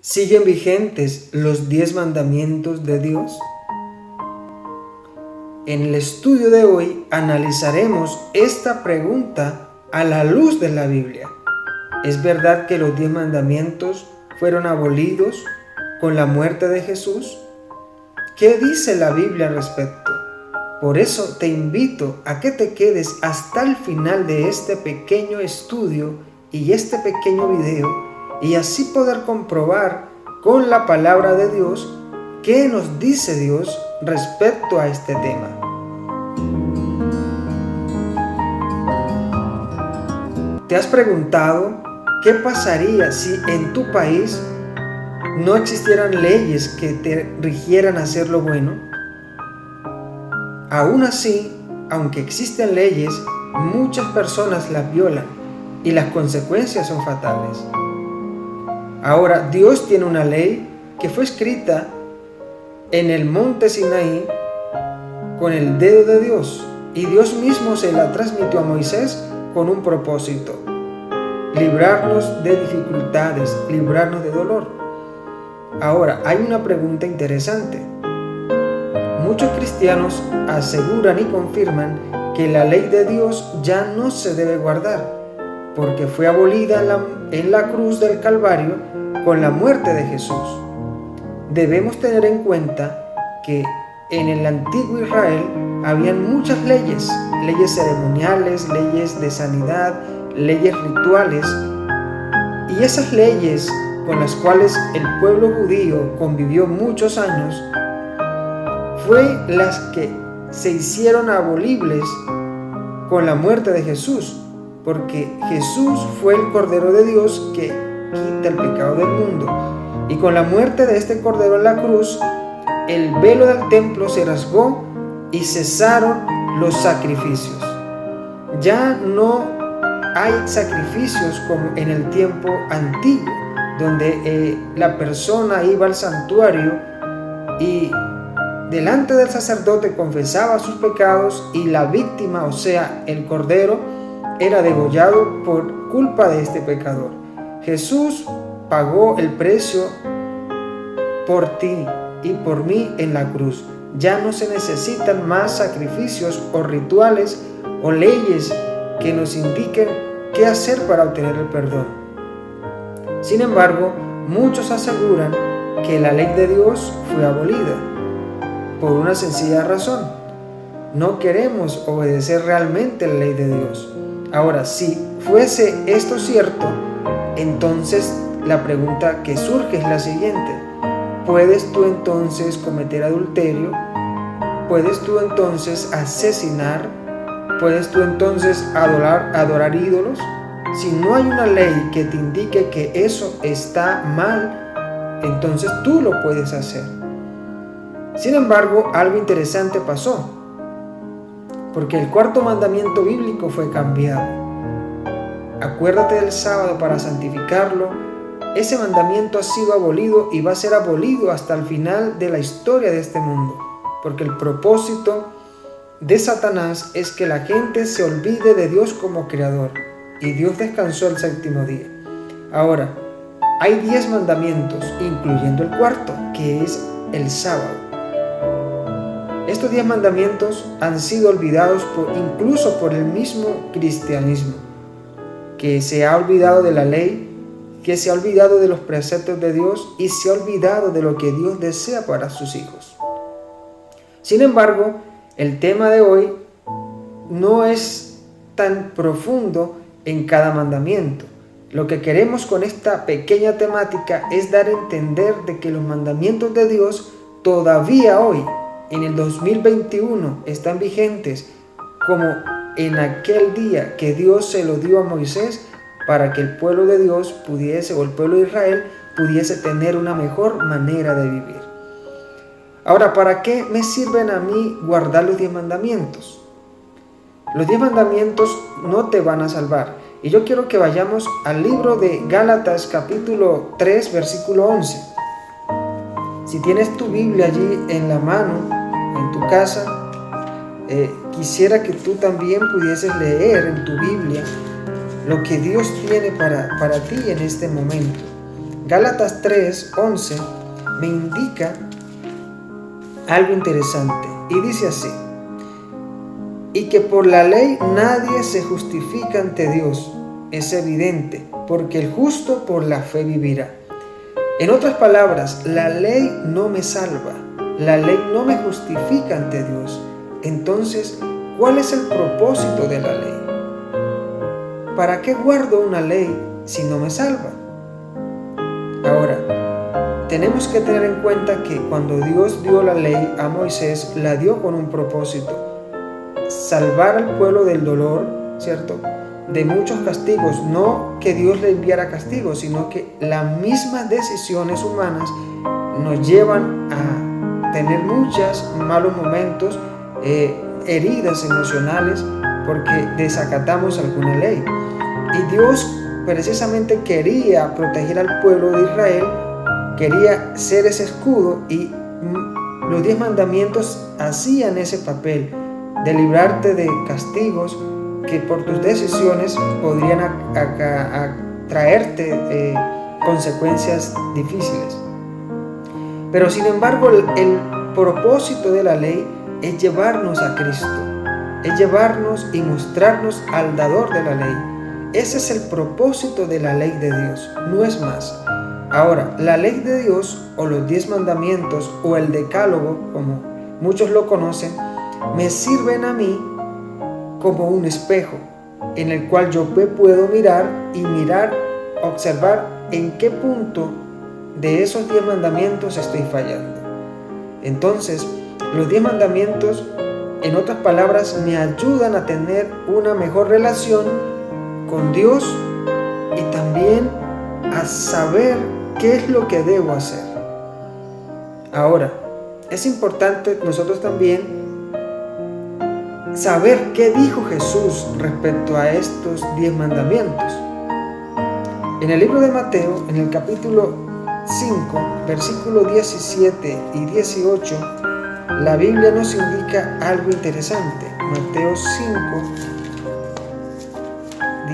¿Siguen vigentes los 10 mandamientos de Dios? En el estudio de hoy analizaremos esta pregunta a la luz de la Biblia. ¿Es verdad que los 10 mandamientos fueron abolidos con la muerte de Jesús? ¿Qué dice la Biblia al respecto? Por eso te invito a que te quedes hasta el final de este pequeño estudio y este pequeño video y así poder comprobar con la palabra de Dios qué nos dice Dios respecto a este tema. ¿Te has preguntado qué pasaría si en tu país no existieran leyes que te rigieran a hacer lo bueno? Aún así, aunque existen leyes, muchas personas las violan y las consecuencias son fatales. Ahora, Dios tiene una ley que fue escrita en el monte Sinaí con el dedo de Dios, y Dios mismo se la transmitió a Moisés con un propósito: librarnos de dificultades, librarnos de dolor. Ahora, hay una pregunta interesante. Muchos cristianos aseguran y confirman que la ley de Dios ya no se debe guardar, porque fue abolida en la cruz del Calvario con la muerte de Jesús. Debemos tener en cuenta que en el antiguo Israel habían muchas leyes ceremoniales, leyes de sanidad, leyes rituales, y esas leyes con las cuales el pueblo judío convivió muchos años fue las que se hicieron abolibles con la muerte de Jesús, porque Jesús fue el Cordero de Dios que quita el pecado del mundo, y con la muerte de este Cordero en la cruz, el velo del templo se rasgó y cesaron los sacrificios. Ya no hay sacrificios como en el tiempo antiguo, donde la persona iba al santuario y delante del sacerdote confesaba sus pecados y la víctima, o sea, el cordero, era degollado por culpa de este pecador. Jesús pagó el precio por ti y por mí en la cruz. Ya no se necesitan más sacrificios o rituales o leyes que nos indiquen qué hacer para obtener el perdón. Sin embargo, muchos aseguran que la ley de Dios fue abolida por una sencilla razón: no queremos obedecer realmente la ley de Dios. Ahora, si fuese esto cierto, entonces la pregunta que surge es la siguiente: ¿puedes tú entonces cometer adulterio? ¿Puedes tú entonces asesinar? ¿Puedes tú entonces adorar ídolos? Si no hay una ley que te indique que eso está mal, entonces tú lo puedes hacer. Sin embargo, algo interesante pasó, porque el cuarto mandamiento bíblico fue cambiado. Acuérdate del sábado para santificarlo. Ese mandamiento ha sido abolido y va a ser abolido hasta el final de la historia de este mundo, porque el propósito de Satanás es que la gente se olvide de Dios como creador, y Dios descansó el séptimo día. Ahora, hay 10 mandamientos, incluyendo el cuarto, que es el sábado. Estos 10 mandamientos han sido olvidados incluso por el mismo cristianismo, que se ha olvidado de la ley, que se ha olvidado de los preceptos de Dios y se ha olvidado de lo que Dios desea para sus hijos. Sin embargo, el tema de hoy no es tan profundo en cada mandamiento. Lo que queremos con esta pequeña temática es dar a entender de que los mandamientos de Dios todavía hoy, en el 2021, están vigentes como en aquel día que Dios se lo dio a Moisés para que el pueblo de Dios pudiese, o el pueblo de Israel, pudiese tener una mejor manera de vivir. Ahora, ¿para qué me sirven a mí guardar los 10 mandamientos? Los 10 mandamientos no te van a salvar. Y yo quiero que vayamos al libro de Gálatas capítulo 3, versículo 11. Si tienes tu Biblia allí en la mano, en tu casa, quisiera que tú también pudieses leer en tu Biblia lo que Dios tiene para ti en este momento. Gálatas 3:11 me indica algo interesante y dice así: y que por la ley nadie se justifica ante Dios, es evidente, porque el justo por la fe vivirá. En otras palabras, la ley no me salva, la ley no me justifica ante Dios. Entonces, ¿cuál es el propósito de la ley? ¿Para qué guardo una ley si no me salva? Ahora, tenemos que tener en cuenta que cuando Dios dio la ley a Moisés, la dio con un propósito: salvar al pueblo del dolor, ¿cierto?, de muchos castigos. No que Dios le enviara castigos, sino que las mismas decisiones humanas nos llevan a tener muchos malos momentos, heridas emocionales, porque desacatamos alguna ley. Y Dios precisamente quería proteger al pueblo de Israel, quería ser ese escudo, y los 10 mandamientos hacían ese papel de librarte de castigos que por tus decisiones podrían traerte consecuencias difíciles. Pero sin embargo, el propósito de la ley es llevarnos a Cristo, es llevarnos y mostrarnos al dador de la ley. Ese es el propósito de la ley de Dios, no es más. Ahora, la ley de Dios, o los 10 mandamientos, o el decálogo, como muchos lo conocen, me sirven a mí como un espejo en el cual yo puedo mirar, observar en qué punto de esos 10 mandamientos estoy fallando. Entonces, los 10 mandamientos, en otras palabras, me ayudan a tener una mejor relación con Dios y también a saber qué es lo que debo hacer. Ahora, es importante nosotros también saber qué dijo Jesús respecto a estos 10 mandamientos. En el libro de Mateo, en el capítulo 5, versículos 17 y 18, la Biblia nos indica algo interesante. Mateo 5,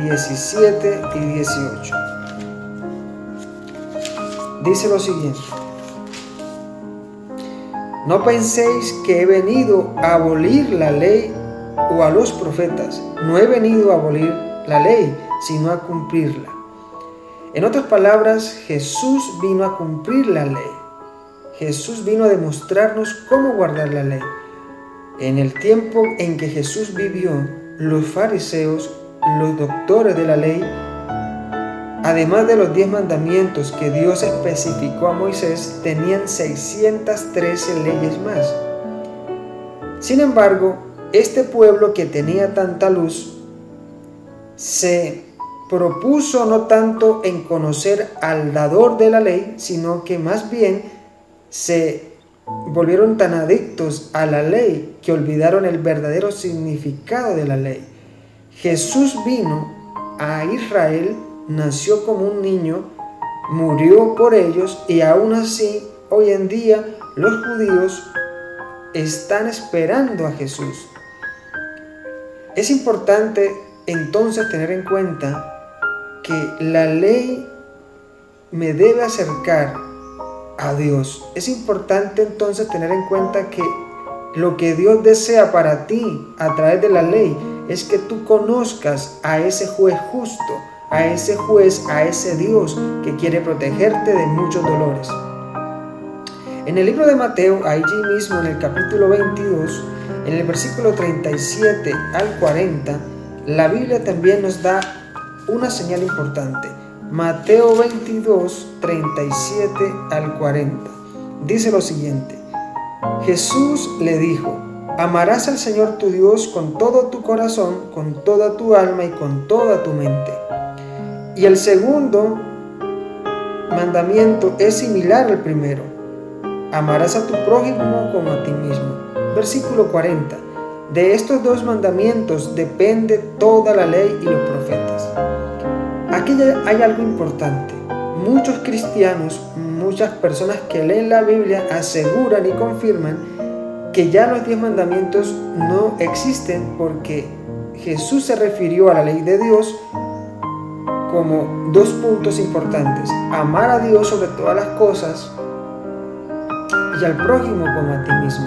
17 y 18. Dice lo siguiente: no penséis que he venido a abolir la ley o a los profetas. No he venido a abolir la ley, sino a cumplirla. En otras palabras, Jesús vino a cumplir la ley. Jesús vino a demostrarnos cómo guardar la ley. En el tiempo en que Jesús vivió, los fariseos, los doctores de la ley, además de los 10 mandamientos que Dios especificó a Moisés, tenían 613 leyes más. Sin embargo, este pueblo que tenía tanta luz se propuso no tanto en conocer al dador de la ley, sino que más bien se volvieron tan adictos a la ley que olvidaron el verdadero significado de la ley. Jesús vino a Israel, nació como un niño, murió por ellos, y aún así hoy en día los judíos están esperando a Jesús. Es importante entonces tener en cuenta que la ley me debe acercar a Dios. Es importante entonces tener en cuenta que lo que Dios desea para ti a través de la ley es que tú conozcas a ese juez justo, a ese juez, a ese Dios que quiere protegerte de muchos dolores. En el libro de Mateo, allí mismo en el capítulo 22, en el versículo 37 al 40, la Biblia también nos da una señal importante. Mateo 22, 37 al 40. Dice lo siguiente: Jesús le dijo: amarás al Señor tu Dios con todo tu corazón, con toda tu alma y con toda tu mente. Y el segundo mandamiento es similar al primero: amarás a tu prójimo como a ti mismo. Versículo 40. De estos 2 mandamientos depende toda la ley y los profetas. Aquí hay algo importante. Muchos cristianos, muchas personas que leen la Biblia aseguran y confirman que ya los 10 mandamientos no existen, porque Jesús se refirió a la ley de Dios como dos puntos importantes: amar a Dios sobre todas las cosas y al prójimo como a ti mismo.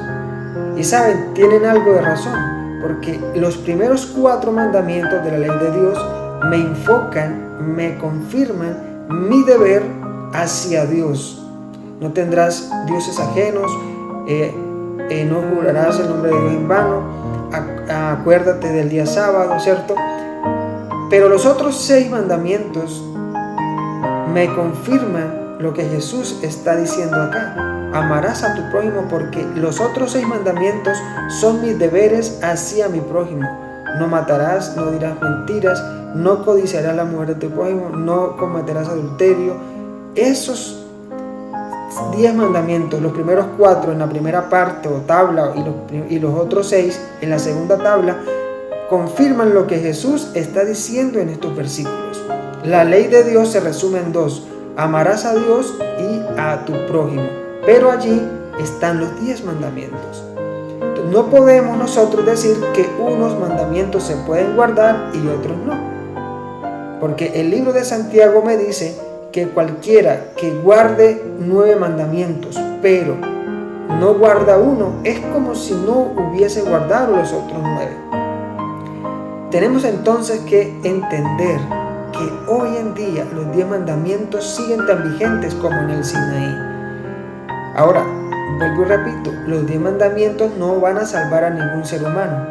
Y saben, tienen algo de razón, porque los primeros 4 mandamientos de la ley de Dios me enfocan, me confirman mi deber hacia Dios. No tendrás dioses ajenos, no jurarás el nombre de Dios en vano, acuérdate del día sábado, ¿cierto? Pero los otros 6 mandamientos me confirman lo que Jesús está diciendo acá: amarás a tu prójimo, porque los otros 6 mandamientos son mis deberes hacia mi prójimo. No matarás, no dirás mentiras, no codiciarás la mujer de tu prójimo, no cometerás adulterio. Esos 10 mandamientos, los primeros 4 en la primera parte o tabla y los otros 6 en la segunda tabla, confirman lo que Jesús está diciendo en estos versículos. La ley de Dios se resume en 2: amarás a Dios y a tu prójimo. Pero allí están los 10 mandamientos. Entonces, no podemos nosotros decir que unos mandamientos se pueden guardar y otros no. Porque el libro de Santiago me dice que cualquiera que guarde 9 mandamientos, pero no guarda uno, es como si no hubiese guardado los otros 9. Tenemos entonces que entender que hoy en día los 10 mandamientos siguen tan vigentes como en el Sinaí. Ahora, vuelvo y repito, los 10 mandamientos no van a salvar a ningún ser humano.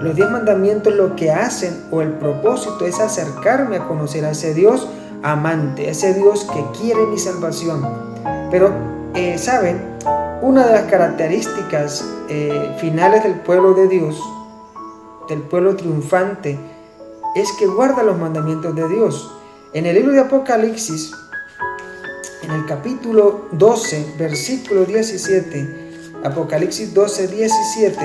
Los 10 mandamientos lo que hacen, o el propósito, es acercarme a conocer a ese Dios amante, a ese Dios que quiere mi salvación. Pero, ¿saben? Una de las características finales del pueblo de Dios, del pueblo triunfante, es que guarda los mandamientos de Dios. En el libro de Apocalipsis, en el capítulo 12, versículo 17, Apocalipsis 12, 17,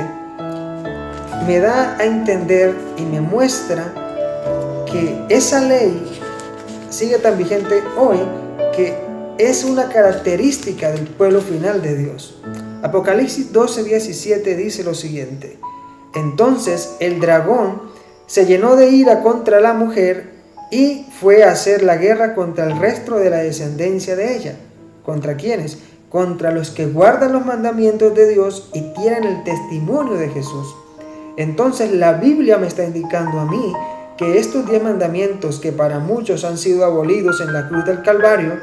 me da a entender y me muestra que esa ley sigue tan vigente hoy, que es una característica del pueblo final de Dios. Apocalipsis 12, 17 dice lo siguiente: entonces el dragón se llenó de ira contra la mujer y fue a hacer la guerra contra el resto de la descendencia de ella. ¿Contra quiénes? Contra los que guardan los mandamientos de Dios y tienen el testimonio de Jesús. Entonces la Biblia me está indicando a mí que estos 10 mandamientos, que para muchos han sido abolidos en la cruz del Calvario,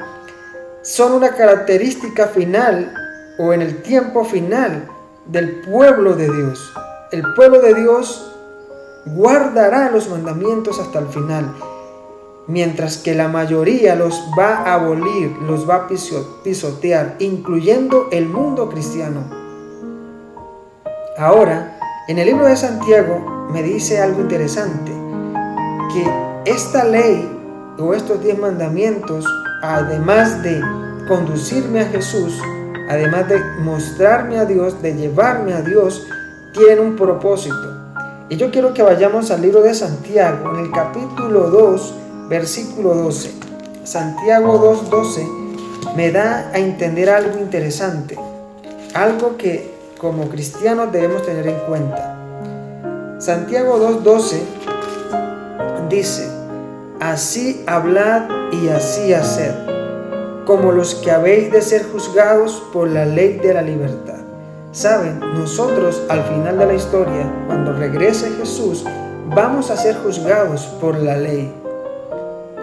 son una característica final, o en el tiempo final, del pueblo de Dios. El pueblo de Dios guardará los mandamientos hasta el final, mientras que la mayoría los va a abolir, los va a pisotear, incluyendo el mundo cristiano. Ahora, en el libro de Santiago me dice algo interesante, que esta ley o estos 10 mandamientos, además de conducirme a Jesús, además de mostrarme a Dios, de llevarme a Dios, tienen un propósito. Y yo quiero que vayamos al libro de Santiago, en el capítulo 2, versículo 12. Santiago 2:12 me da a entender algo interesante, algo que como cristianos debemos tener en cuenta. Santiago 2:12 dice: así hablad y así haced, como los que habéis de ser juzgados por la ley de la libertad. Saben, nosotros al final de la historia, cuando regrese Jesús, vamos a ser juzgados por la ley.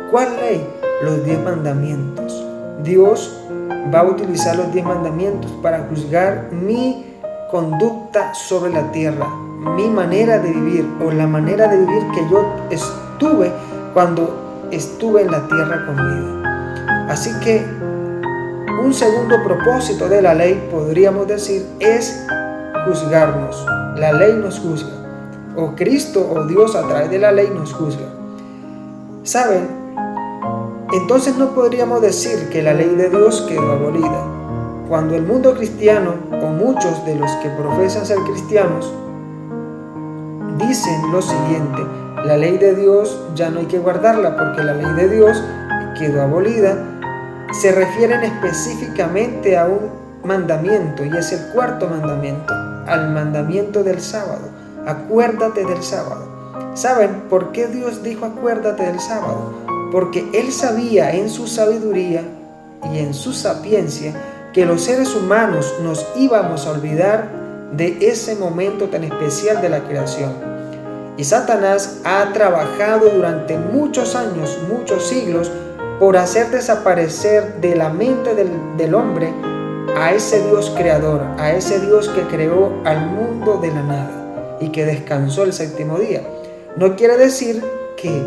¿Cuál ley? Los 10 mandamientos. Dios va a utilizar los 10 mandamientos para juzgar mi conducta sobre la tierra, mi manera de vivir, o la manera de vivir que yo estuve cuando estuve en la tierra con vida. Así que un segundo propósito de la ley, podríamos decir, es juzgarnos. La ley nos juzga, o Cristo o Dios a través de la ley nos juzga. ¿Saben? Entonces no podríamos decir que la ley de Dios quedó abolida. Cuando el mundo cristiano, o muchos de los que profesan ser cristianos, dicen lo siguiente: la ley de Dios ya no hay que guardarla porque la ley de Dios quedó abolida, se refieren específicamente a un mandamiento, y es el 4.º mandamiento, al mandamiento del sábado. Acuérdate del sábado. ¿Saben por qué Dios dijo acuérdate del sábado? porque Él sabía en su sabiduría y en su sapiencia que los seres humanos nos íbamos a olvidar de ese momento tan especial de la creación. Y Satanás ha trabajado durante muchos años, muchos siglos, por hacer desaparecer de la mente del hombre a ese Dios creador, a ese Dios que creó al mundo de la nada y que descansó el séptimo día. No quiere decir que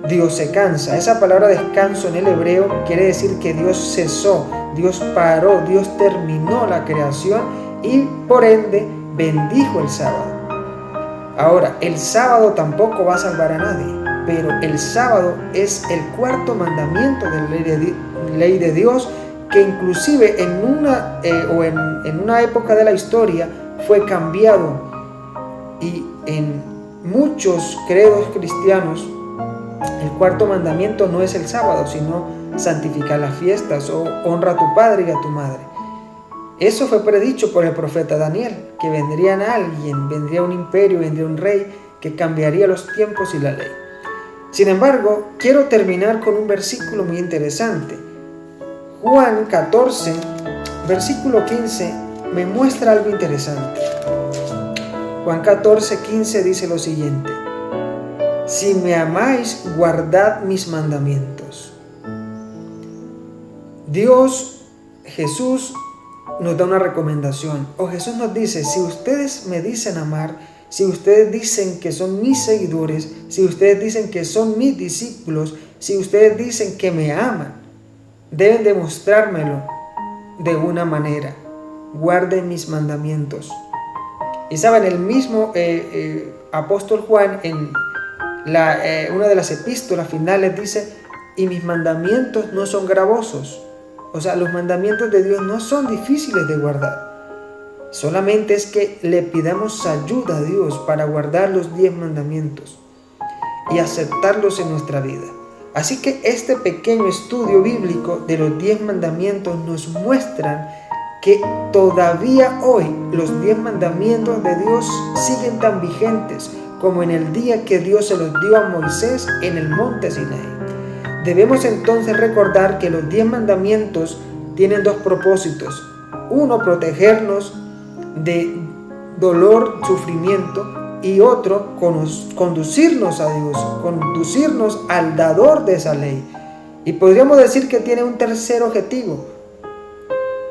Dios se cansa. Esa palabra descanso en el hebreo quiere decir que Dios cesó, Dios paró, Dios terminó la creación y por ende bendijo el sábado. Ahora, el sábado tampoco va a salvar a nadie, pero el sábado es el cuarto mandamiento de la ley de Dios, que inclusive en una época de la historia fue cambiado, y en muchos credos cristianos el cuarto mandamiento no es el sábado, sino santificar las fiestas o honra a tu padre y a tu madre. Eso fue predicho por el profeta Daniel, que vendría alguien, vendría un imperio, vendría un rey que cambiaría los tiempos y la ley. Sin embargo, quiero terminar con un versículo muy interesante. Juan 14, versículo 15, me muestra algo interesante. Juan 14, 15 dice lo siguiente: si me amáis, guardad mis mandamientos. Dios, Jesús, nos da una recomendación, o Jesús nos dice: si ustedes me dicen amar, si ustedes dicen que son mis seguidores, si ustedes dicen que son mis discípulos, si ustedes dicen que me aman, deben demostrármelo de una manera: guarden mis mandamientos. Y saben, el mismo apóstol Juan en una de las epístolas finales dice: y mis mandamientos no son gravosos. O sea, los mandamientos de Dios no son difíciles de guardar. Solamente es que le pidamos ayuda a Dios para guardar los 10 mandamientos y aceptarlos en nuestra vida. Así que este pequeño estudio bíblico de los 10 mandamientos nos muestran que todavía hoy los 10 mandamientos de Dios siguen tan vigentes como en el día que Dios se los dio a Moisés en el monte Sinaí. Debemos entonces recordar que los 10 mandamientos tienen 2 propósitos. Uno, protegernos de dolor, sufrimiento, y otro, conducirnos a Dios, conducirnos al dador de esa ley. Y podríamos decir que tiene un tercer objetivo,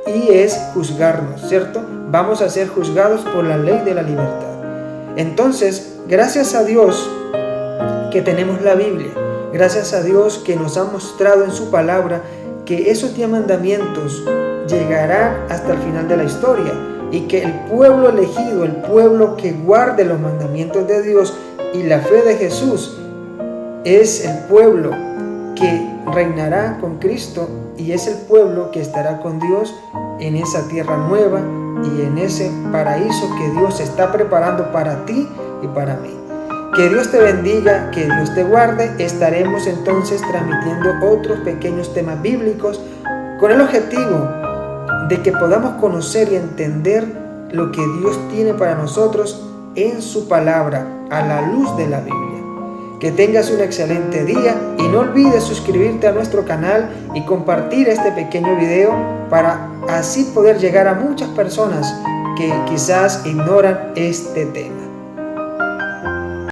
y es juzgarnos, ¿cierto? Vamos a ser juzgados por la ley de la libertad. Entonces, gracias a Dios que tenemos la Biblia, gracias a Dios que nos ha mostrado en su palabra que esos 10 mandamientos llegarán hasta el final de la historia, y que el pueblo elegido, el pueblo que guarde los mandamientos de Dios y la fe de Jesús, es el pueblo que reinará con Cristo, y es el pueblo que estará con Dios en esa tierra nueva y en ese paraíso que Dios está preparando para ti y para mí. Que Dios te bendiga, que Dios te guarde. Estaremos entonces transmitiendo otros pequeños temas bíblicos con el objetivo de que podamos conocer y entender lo que Dios tiene para nosotros en su palabra, a la luz de la Biblia. Que tengas un excelente día y no olvides suscribirte a nuestro canal y compartir este pequeño video para así poder llegar a muchas personas que quizás ignoran este tema.